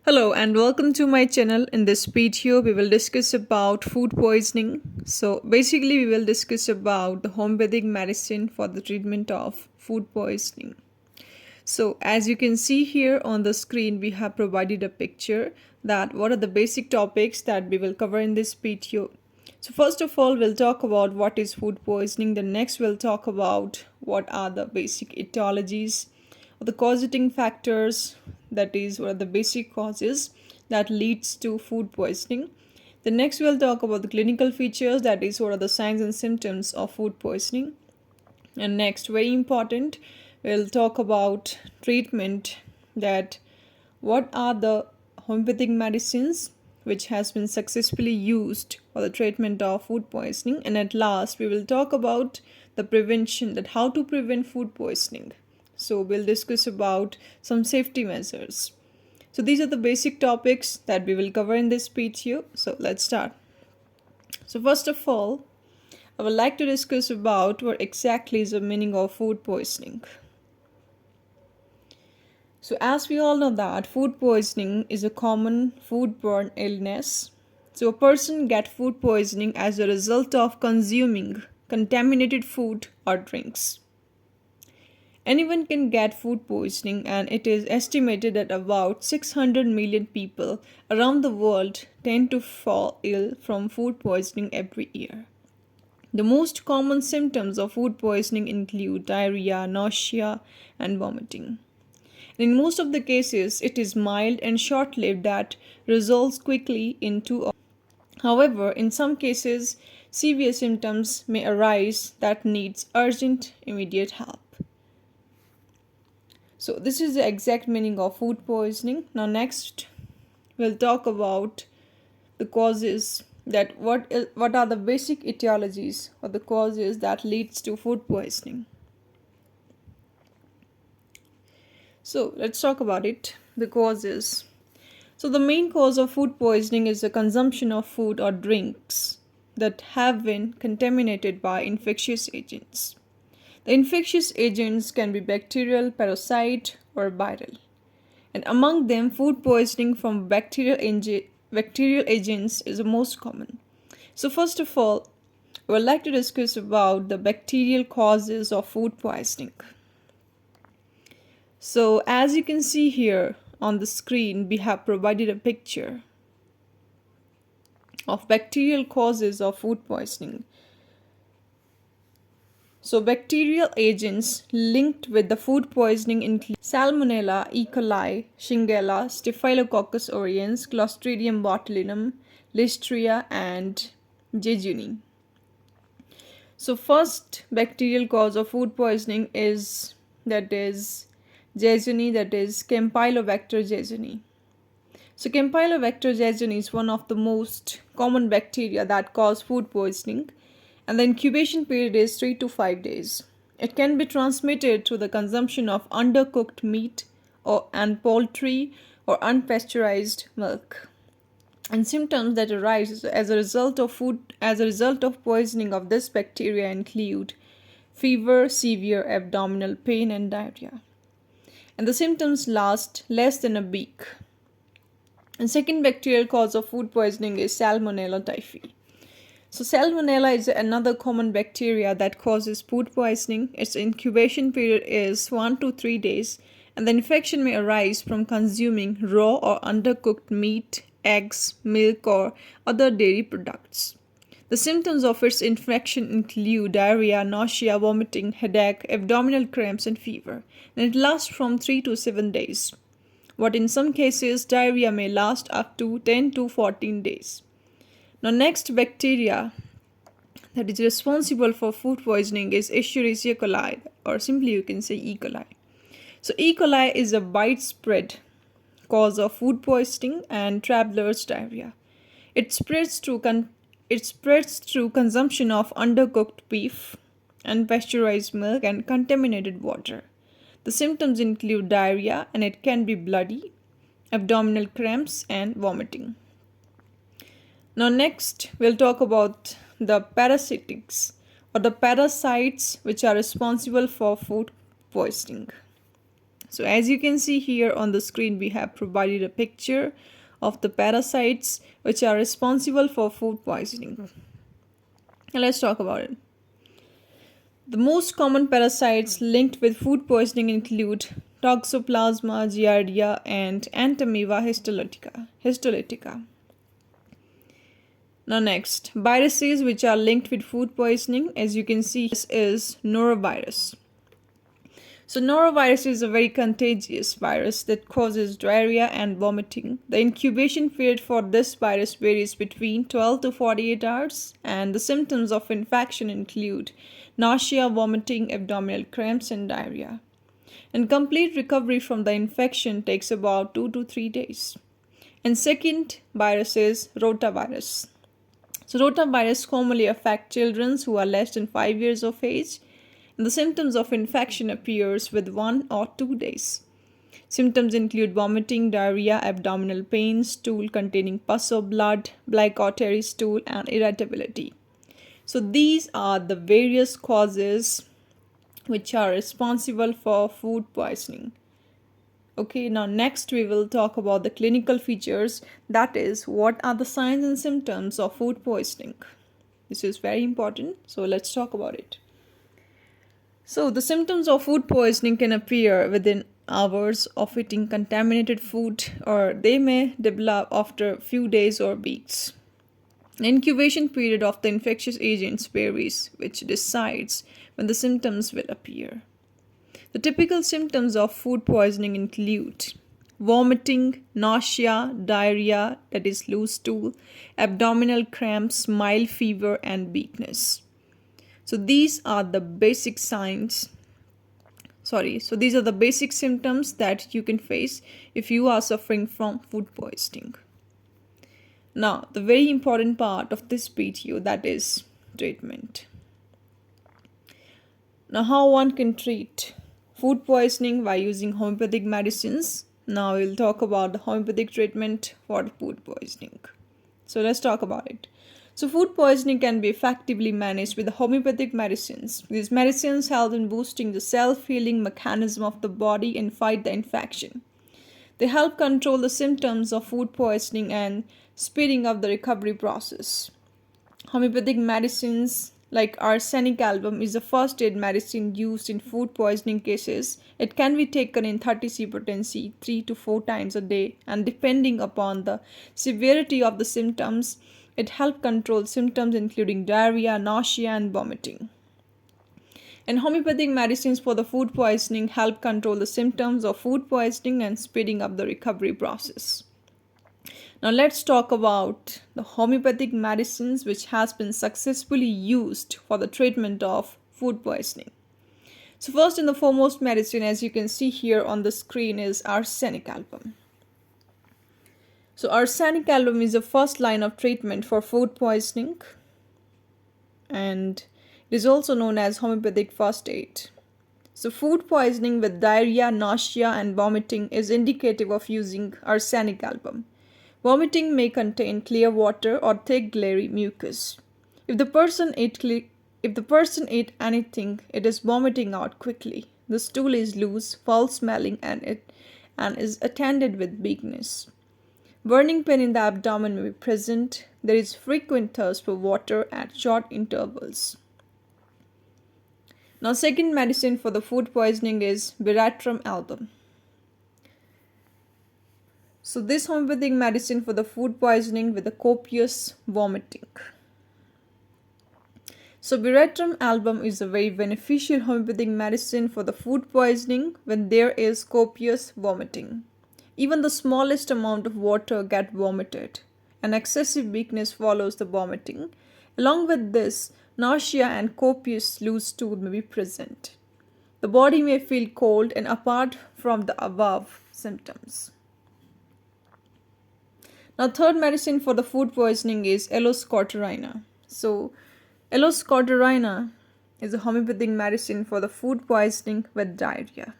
Hello and welcome to my channel. In this video, we will discuss about food poisoning. So basically, we will discuss about the homeopathic medicine for the treatment of food poisoning. So as you can see here on the screen, we have provided a picture that what are the basic topics that we will cover in this video. So first of all, we'll talk about what is food poisoning. Then next, we'll talk about what are the basic etiologies or the causating factors, that is what are the basic causes that leads to food poisoning. The next we'll talk about the clinical features, that is what are the signs and symptoms of food poisoning. And next, very important, we'll talk about treatment, that what are the homeopathic medicines which has been successfully used for the treatment of food poisoning. And at last, we will talk about the prevention, that how to prevent food poisoning. So we'll discuss about some safety measures. So these are the basic topics that we will cover in this video. So let's start. So first of all, I would like to discuss about what exactly is the meaning of food poisoning. So as we all know that food poisoning is a common foodborne illness. So a person gets food poisoning as a result of consuming contaminated food or drinks. Anyone can get food poisoning, and it is estimated that about 600 million people around the world tend to fall ill from food poisoning every year. The most common symptoms of food poisoning include diarrhea, nausea, and vomiting. In most of the cases, it is mild and short-lived that resolves quickly into. However, in some cases, severe symptoms may arise that needs urgent, immediate help. So this is the exact meaning of food poisoning. Now next, we'll talk about the causes, that what are the basic etiologies or the causes that leads to food poisoning. So let's talk about it, the causes. So the main cause of food poisoning is the consumption of food or drinks that have been contaminated by infectious agents. The infectious agents can be bacterial, parasite, or viral. And among them, food poisoning from bacterial agents is the most common. So first of all, I would like to discuss about the bacterial causes of food poisoning. So as you can see here on the screen, we have provided a picture of bacterial causes of food poisoning. So bacterial agents linked with the food poisoning include Salmonella, E. coli, Shigella, Staphylococcus aureus, Clostridium botulinum, Listeria, and jejuni. So first bacterial cause of food poisoning is jejuni, that is Campylobacter jejuni. So Campylobacter jejuni is one of the most common bacteria that cause food poisoning, and the incubation period is 3 to 5 days. It can be transmitted through the consumption of undercooked meat and poultry or unpasteurized milk. And symptoms that arise as a result of poisoning of this bacteria include fever, severe abdominal pain, and diarrhea. And the symptoms last less than a week. And second bacterial cause of food poisoning is Salmonella typhi. So Salmonella is another common bacteria that causes food poisoning. Its incubation period is 1 to 3 days, and the infection may arise from consuming raw or undercooked meat, eggs, milk, or other dairy products. The symptoms of its infection include diarrhea, nausea, vomiting, headache, abdominal cramps, and fever. And it lasts from 3 to 7 days. But in some cases, diarrhea may last up to 10 to 14 days. Now next bacteria that is responsible for food poisoning is Escherichia coli, or simply you can say E. coli. So E. coli is a widespread cause of food poisoning and traveler's diarrhea. It spreads through consumption of undercooked beef, unpasteurized milk, and contaminated water. The symptoms include diarrhea, and it can be bloody, abdominal cramps, and vomiting. Now next, we'll talk about the parasitics, or the parasites which are responsible for food poisoning. So as you can see here on the screen, we have provided a picture of the parasites which are responsible for food poisoning. Now let's talk about it. The most common parasites linked with food poisoning include Toxoplasma, Giardia, and Entamoeba histolytica. Now next, viruses which are linked with food poisoning, as you can see, this is norovirus. So norovirus is a very contagious virus that causes diarrhea and vomiting. The incubation period for this virus varies between 12 to 48 hours, and the symptoms of infection include nausea, vomiting, abdominal cramps, and diarrhea. And complete recovery from the infection takes about 2 to 3 days. And second virus is rotavirus. So rotavirus commonly affect children who are less than 5 years of age. And the symptoms of infection appears with 1 or 2 days. Symptoms include vomiting, diarrhea, abdominal pain, stool containing pus or blood, black or tarry stool, and irritability. So these are the various causes which are responsible for food poisoning. Okay, now next we will talk about the clinical features, that is, what are the signs and symptoms of food poisoning. This is very important, so let's talk about it. So the symptoms of food poisoning can appear within hours of eating contaminated food, or they may develop after a few days or weeks. The incubation period of the infectious agents varies, which decides when the symptoms will appear. The typical symptoms of food poisoning include vomiting, nausea, diarrhea, that is loose stool, abdominal cramps, mild fever, and weakness. So these are the basic symptoms that you can face if you are suffering from food poisoning. Now, the very important part of this video, that is treatment. Now, how one can treat food poisoning by using homeopathic medicines. Now, we'll talk about the homeopathic treatment for food poisoning. So, let's talk about it. So food poisoning can be effectively managed with homeopathic medicines. These medicines help in boosting the self-healing mechanism of the body and fight the infection. They help control the symptoms of food poisoning and speeding up the recovery process. Homeopathic medicines like arsenic album is a first aid medicine used in food poisoning cases. It can be taken in 30C potency 3 to 4 times a day, and depending upon the severity of the symptoms, it helps control symptoms including diarrhea, nausea, and vomiting. And homeopathic medicines for the food poisoning help control the symptoms of food poisoning and speeding up the recovery process. Now let's talk about the homeopathic medicines which has been successfully used for the treatment of food poisoning. So first and the foremost medicine, as you can see here on the screen, is arsenic album. So arsenic album is the first line of treatment for food poisoning, and it is also known as homeopathic first aid. So food poisoning with diarrhea, nausea, and vomiting is indicative of using arsenic album. Vomiting may contain clear water or thick glary mucus. If the person ate anything, it is vomiting out quickly. The stool is loose, foul-smelling, and is attended with weakness. Burning pain in the abdomen may be present. There is frequent thirst for water at short intervals. Now, second medicine for the food poisoning is Veratrum album. So this homeopathic medicine for the food poisoning with a copious vomiting. So Veratrum album is a very beneficial homeopathic medicine for the food poisoning when there is copious vomiting. Even the smallest amount of water gets vomited, and excessive weakness follows the vomiting. Along with this, nausea and copious loose stool may be present. The body may feel cold and apart from the above symptoms. Now, third medicine for the food poisoning is Aloes-Cortyrina. So, Aloes-Cortyrina is a homeopathic medicine for the food poisoning with diarrhea.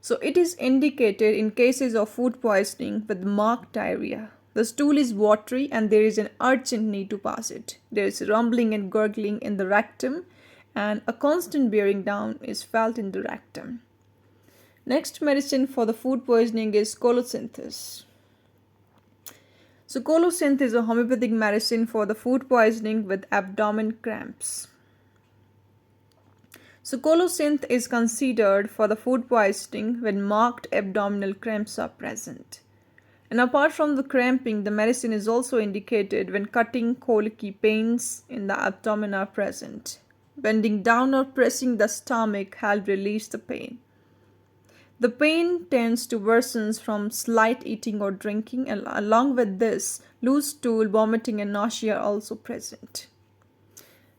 So it is indicated in cases of food poisoning with marked diarrhea. The stool is watery and there is an urgent need to pass it. There is rumbling and gurgling in the rectum, and a constant bearing down is felt in the rectum. Next medicine for the food poisoning is colocynthis. So colocynth is a homeopathic medicine for the food poisoning with abdomen cramps. So colocynth is considered for the food poisoning when marked abdominal cramps are present. And apart from the cramping, the medicine is also indicated when cutting colicky pains in the abdomen are present. Bending down or pressing the stomach help release the pain. The pain tends to worsen from slight eating or drinking, and along with this, loose stool, vomiting, and nausea are also present.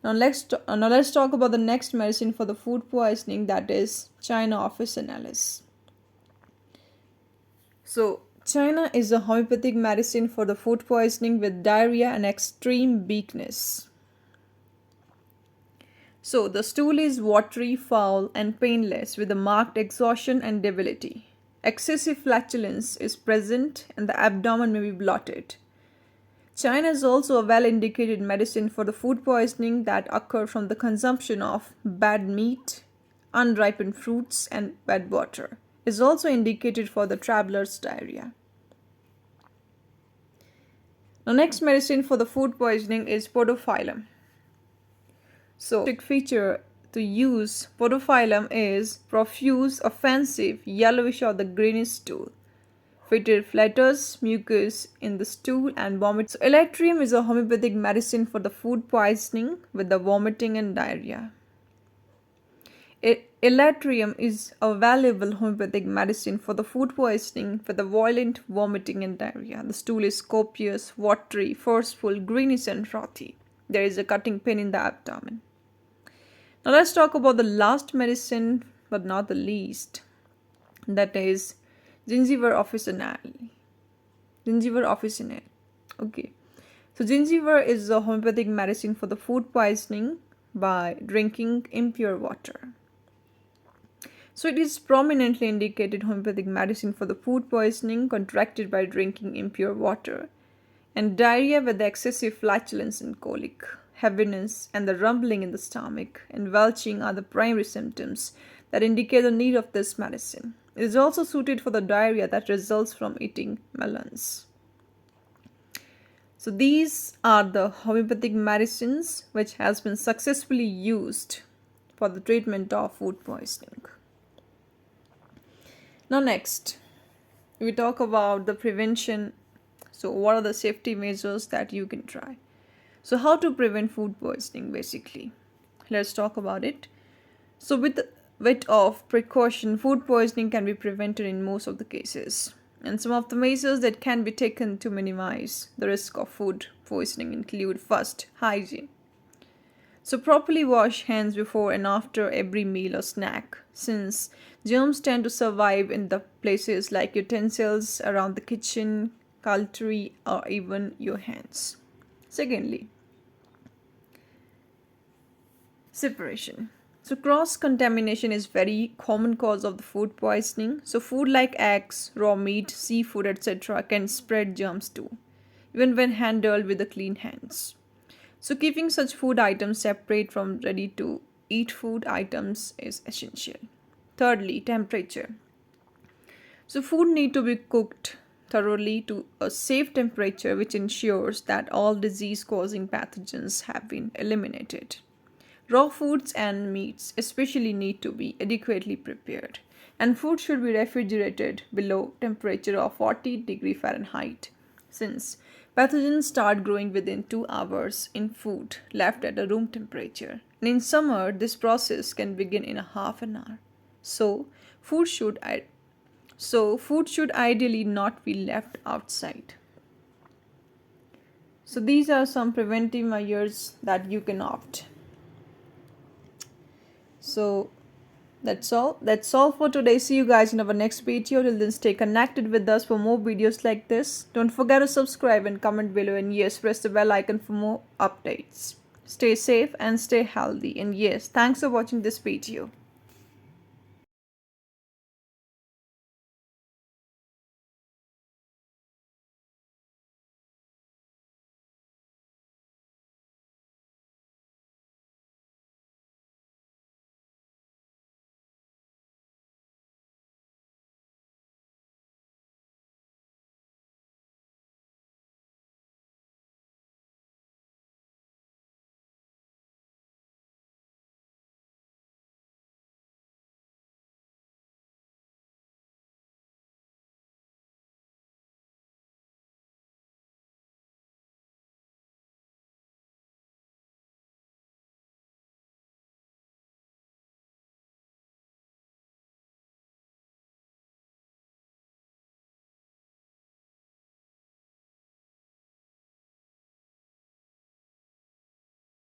Now let's talk about the next medicine for the food poisoning, that is China officinalis. So China is a homeopathic medicine for the food poisoning with diarrhea and extreme weakness. So the stool is watery, foul, and painless with a marked exhaustion and debility. Excessive flatulence is present and the abdomen may be bloated. China is also a well-indicated medicine for the food poisoning that occur from the consumption of bad meat, unripened fruits, and bad water. It is also indicated for the traveler's diarrhea. Now, next medicine for the food poisoning is podophyllum. So, the feature to use podophyllum is profuse, offensive, yellowish or the greenish stool. Fetid flatters, mucus in the stool, and vomit. So, elatrium is a homeopathic medicine for the food poisoning with the vomiting and diarrhea. Elatrium is a valuable homeopathic medicine for the food poisoning with the violent vomiting and diarrhea. The stool is copious, watery, forceful, greenish, and frothy. There is a cutting pain in the abdomen. Now, let's talk about the last medicine, but not the least, that is gingiva officinale. Okay. So gingiva is a homeopathic medicine for the food poisoning by drinking impure water. So it is prominently indicated homeopathic medicine for the food poisoning contracted by drinking impure water, and diarrhea with excessive flatulence and colic, heaviness, and the rumbling in the stomach, and belching are the primary symptoms that indicate the need of this medicine. It is also suited for the diarrhea that results from eating melons. So these are the homeopathic medicines which has been successfully used for the treatment of food poisoning. Now next, we talk about the prevention. So what are the safety measures that you can try? So how to prevent food poisoning basically? Let's talk about it. So with a bit of precaution, food poisoning can be prevented in most of the cases. And some of the measures that can be taken to minimize the risk of food poisoning include: first, hygiene. So properly wash hands before and after every meal or snack, since germs tend to survive in the places like utensils, around the kitchen, cutlery, or even your hands. Secondly, separation. So cross-contamination is very common cause of the food poisoning. So food like eggs, raw meat, seafood, etc. can spread germs too, even when handled with the clean hands. So keeping such food items separate from ready-to-eat food items is essential. Thirdly, temperature. So food need to be cooked thoroughly to a safe temperature, which ensures that all disease-causing pathogens have been eliminated. Raw foods and meats especially need to be adequately prepared, and food should be refrigerated below temperature of 40 degree Fahrenheit, since pathogens start growing within 2 hours in food left at a room temperature. And in summer, this process can begin in a half an hour. So food should ideally not be left outside. So these are some preventive measures that you can opt. So that's all for today. See you guys in our next video. Till then, stay connected with us for more videos like this. Don't forget to subscribe and comment below, and yes, press the bell icon for more updates. Stay safe and stay healthy, and yes, thanks for watching this video.